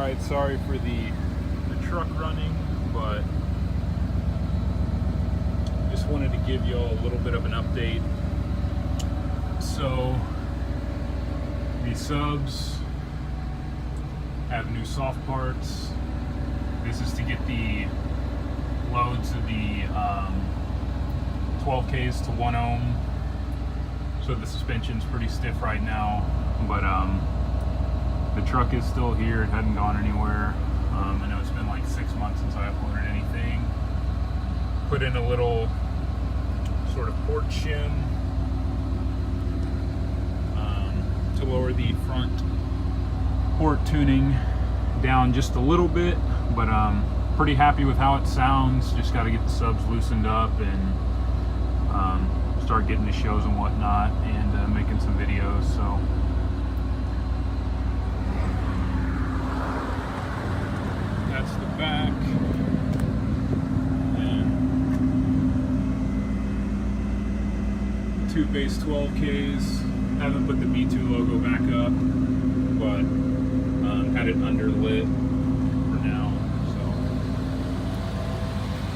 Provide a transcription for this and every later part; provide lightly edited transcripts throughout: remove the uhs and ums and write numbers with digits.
Alright, sorry for the truck running, but just wanted to give you all a little bit of an update. So, the subs have new soft parts. This is to get the loads of the 12Ks to 1 ohm. So the suspension's pretty stiff right now, but the truck is still here. It hadn't gone anywhere. I know it's been like 6 months since I uploaded anything. Put in a little sort of port shim to lower the front port tuning down just a little bit, but pretty happy with how it sounds. Just got to get the subs loosened up and start getting to shows and whatnot, and making some videos. So that's the back, and 2 base 12Ks. Haven't put the B2 logo back up, but had it underlit for now. So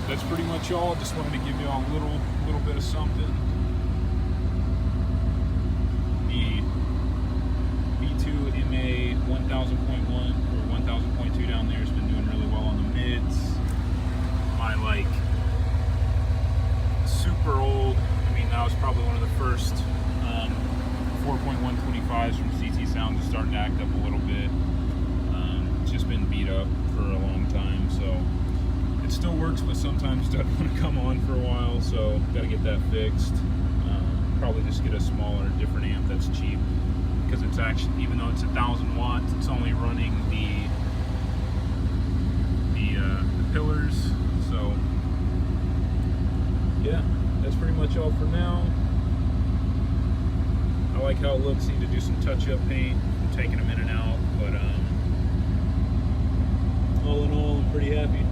that's pretty much all. Just wanted to give you all a little bit of something. The B2 MA 1000.1 or 1000.2 down there has been doing really well on the mids. My like super old, I mean that was probably one of the first 4.125s from CT Sound is starting to act up a little bit. It's just been beat up for a long time, so it still works, but sometimes doesn't want to come on for a while, so got to get that fixed. Probably just get a smaller, different amp that's cheap, because it's actually, even though it's 1,000 watts, it's only running the pillars. So yeah, that's pretty much all for now. I like how it looks. Need to do some touch-up paint. I'm taking them in and out, but all in all, I'm pretty happy.